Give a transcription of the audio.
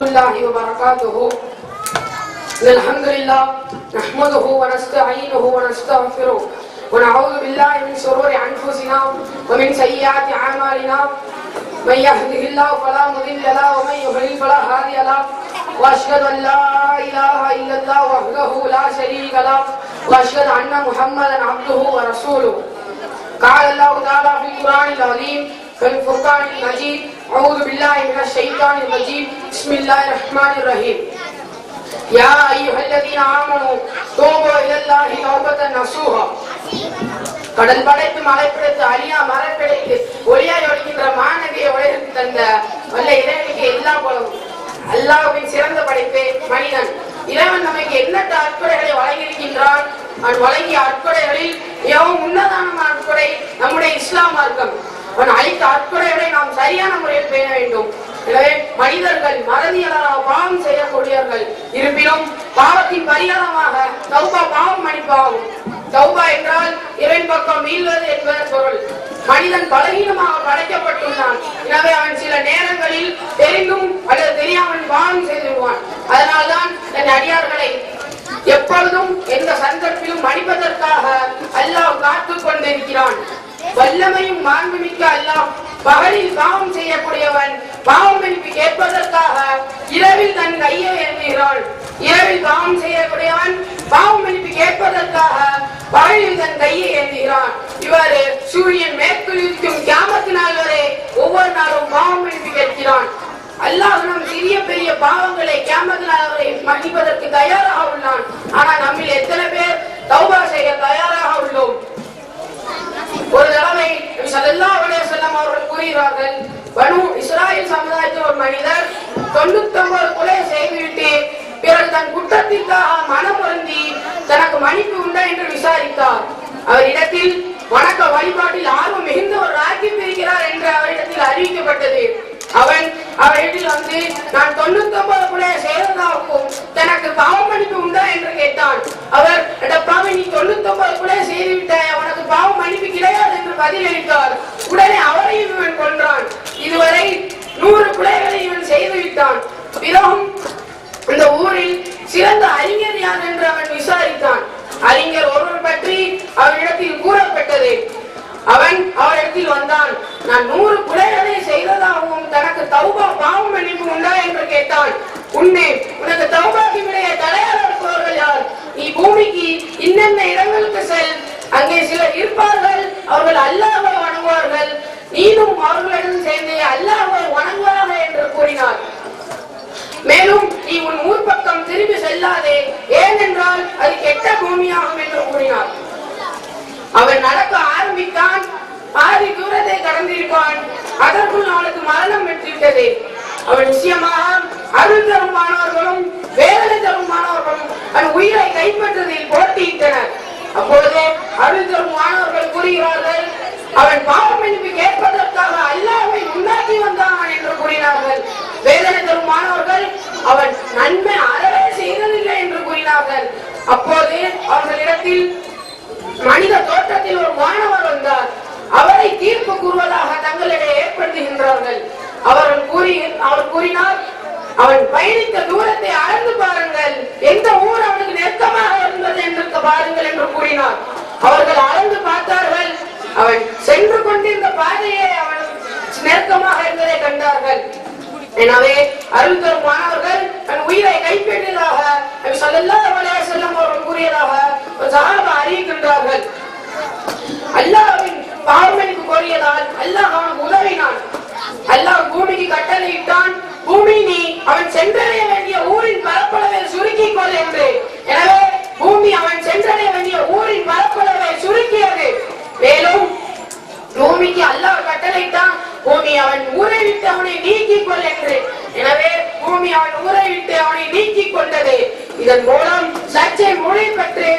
الله وبركاته. الحمد لله نحمده ونستعينه ونستغفره ونعوذ بالله من شرور انفسنا ومن سيئات اعمالنا. من يهده الله فلا مضل له ومن يضلل فلا هادي له. واشهد ان لا اله الا الله وحده لا شريك له واشهد ان محمدا عبده ورسوله. قال الله تعالى في القران العظيم والفرقان المجيد: أعوذ بالله من الشيطان الرجيم. بسم الله الرحمن الرحيم. يا أيها الذين آمنوا توبوا إلى الله توبة نصوحا. கடல் படைத்து மலை படைத்து அழியா மரம் படைத்து ஒளியாய் ஒளிக்கின்ற மாணவியை உலகிற்கு தந்த வல்ல இறைவனுக்கு எல்லா போலவும் அல்லாஹ்வின் சிறந்த படைப்பே மனிதன். இறைவன் நமக்கு எண்ணற்ற அற்கொடைகளை வழங்கியிருக்கின்றான். அவன் வழங்கிய அற்கொடைகளில் மிகவும் உன்னதமான அற்கொடை நம்முடைய இஸ்லாம் மார்க்கம். அவன் அளித்த அற்கொடைகளை நாம் சரியான முறையில் பேண வேண்டும். எனவே மனிதர்கள் மறதியலாக பாவம் செய்யக்கூடியவர்கள். இருப்பினும் பாவத்தின் பரிகாரமாக தௌபா பாவம் மன்னிப்பாகும். தௌபா என்றால் இறைவன் பக்கம் மீள்வது என்பதன் பொருள். மனிதன் பலகீனமாக படைக்கப்பட்டுள்ளான். எனவே அவன் சில நேரங்களில் தெரிந்தும் அல்லது தெரியாமல் பாவம் செய்து விடுவான். அதனால்தான் தன் அடியார்களை எப்பொழுதும் எந்த சந்தர்ப்பிலும் மன்னிப்பதற்காக அல்லாஹ் காத்துக் கொண்டிருக்கிறான். வல்லமையும் மாண்புமிக்க அல்லாஹ் பகலில் பாவம் செய்யக்கூடியவன் பாவம் மன்னிப்பு கேட்பதற்காக இரவில் தன் கையை ஏந்துகிறான். இரவில் பாவம் செய்யக்கூடியவன் பாவம் மன்னிப்பு கேட்பதற்காக பகலில் தன் கையை ஏந்துகிறான். இவர் சூரியன் மேற்கில் இருக்கும் கியாமத் நாள் வரை ஒவ்வொரு நாளும் பாவம் மன்னிப்பு கேட்கிறான். அல்லாஹ் நம் சிறிய பெரிய பாவங்களை கியாமத் நாள் வரை மன்னிப்பதற்கு தயாராக உள்ளான். ஆனால் நம்மில் எத்தனை பேர் தௌபா செய்ய தயாராக உள்ளோம்? ஒரு தடவை ஸல்லல்லாஹு அலைஹி வஸல்லம் அவர்கள் கூறுகிறார்கள், பனு இஸ்ராயேல் சமுதாயத்தில் ஒரு மனிதர் 99 கொலை செய்துவிட்டு பிறகு தன் குற்றத்திற்காக மனம் வருந்தி தனக்கு மன்னிப்பு உண்டா என்று விசாரித்தார். அவரிடத்தில் வணக்க வழிபாட்டில் ஆர்வம் மிகுந்த ஒரு ராக்கிப் இருக்கிறார் என்று அவரிடத்தில் அறிவிக்கப்பட்டது. அவரிடத்தில் வந்து நான் 99 கொலை செய்ததாகவும் தனக்கு பாவ மன்னிப்பு உண்டா என்று கேட்டான். அவர், எடப்பாவை நீ 99 கொலை செய்துவிட்டாய், அவனுக்கு பாவ மன்னிப்பு கிடையாது என்று பதிலளித்தார். உடனே அவரையும் இவன் கொன்றான். இதுவரை 100 கொலைகளை இவன் செய்துவிட்டான். பிறகும் இந்த ஊரில் சிறந்த அறிஞர் யார் என்று அவன் விசாரித்தான். அறிஞர் ஒருவர் பற்றி அவரிடத்தில் கூறப்பட்டது. அவன் அவரிடத்தில் வந்தான். நான் 100 கொலைகளை செய்ததாகவும் தனக்கு தௌபா பாவம் மன்னிப்பு உண்டா என்று கேட்டான். உன்னை உனக்கு தௌபாக்கு விடைய தடையாக இருப்பவர்கள் யார்? நீ பூமிக்கு இன்னென்ன இடங்களுக்கு செல், அங்கே சிலர் இருப்பார்கள், அவர்கள் அல்லாஹ்வை வணங்குவார்கள், நீனும் அவர்களுடன் சேர்ந்து அல்லாஹ்வை வணங்குவாக என்று கூறினார். மேலும் நீ உன் ஊர் பக்கம் திரும்பி செல்லாதே, ஏனென்றால் அது கெட்ட பூமியாகும் என்று கூறினார். அவன் நடக்க ஆரம்பித்தான். பாதி தூரத்தை கடந்திருப்பான். அதற்குள் அவனுக்கு மரணம் பெற்றுவிட்டது. அவன் நிச்சயமாக அருள் தரும் மாணவர்களும் வேதனை தரும் மாணவர்களும் அவன் உயிரை கைப்பற்றதில் போட்டியிட்டனர். அப்பொழுது அருள் தரும் மாணவர்கள் கூறுகிறார்கள், அவன் பாவ மன்னிப்பு கேட்பதற்காக அல்லாஹ்வை முன்னாடி வந்தான் என்று கூறினார்கள். வேதனை தரும் மாணவர்கள் அவன் நன்மை அறவே செய்ததில்லை என்று கூறினார்கள். அப்போது அவர்களிடத்தில் மனித தோற்றத்தில் ஒரு மாணவர் வந்தார். அவரை தீர்ப்பு கூறுவதாக தங்களிடையே ஏற்படுத்துகின்றார்கள். அவர் கூறினார், அவன் பயணித்த தூரத்தை அளந்து பாருங்கள், எந்த ஊர் அவனுக்கு நெருக்கமாக இருந்தது என்று பாருங்கள் என்று கூறினார். அவர்கள் அளந்து பார்த்தார்கள். அவன் சென்று கொண்டிருந்த பாதையே அவன் நெருக்கமாக இருந்ததை கண்டார்கள். எனவே அருள் தரும் மாணவர்கள் தன் உயிரை கைப்பற்றியதாக நபி ஸல்லல்லாஹு அலைஹி வஸல்லம் அவர்கள் கூறியதாக ஒரு சஹாபா அறிவிக்கின்றார்கள். அல்லாஹ்வின் பாவ மன்னிப்பு கோரியதால் அல்லாஹ் அவனுக்கு உதவினான். அல்லாஹ் பூமிக்கு கட்டளையிட்டான், பூமி நீ அவன் சென்றடைய வேண்டிய ஊரின் பரப்பளவை சுருக்கிக் கொள் என்று. எனவே பூமி அவன் சென்றடைய வேண்டிய ஊரின் பரப்பளவை சுருக்கியது. மேலும் பூமிக்கு அல்லாஹ் கட்டளையிட்டான், பூமி அவன் ஊரை விட்டு அவனை நீக்கிக் கொள் என்று. எனவே பூமி அவன் ஊரை விட்டு அவனை நீக்கிக் கொண்டது. இதன் மூலம் சர்ச்சை மொழி பெற்று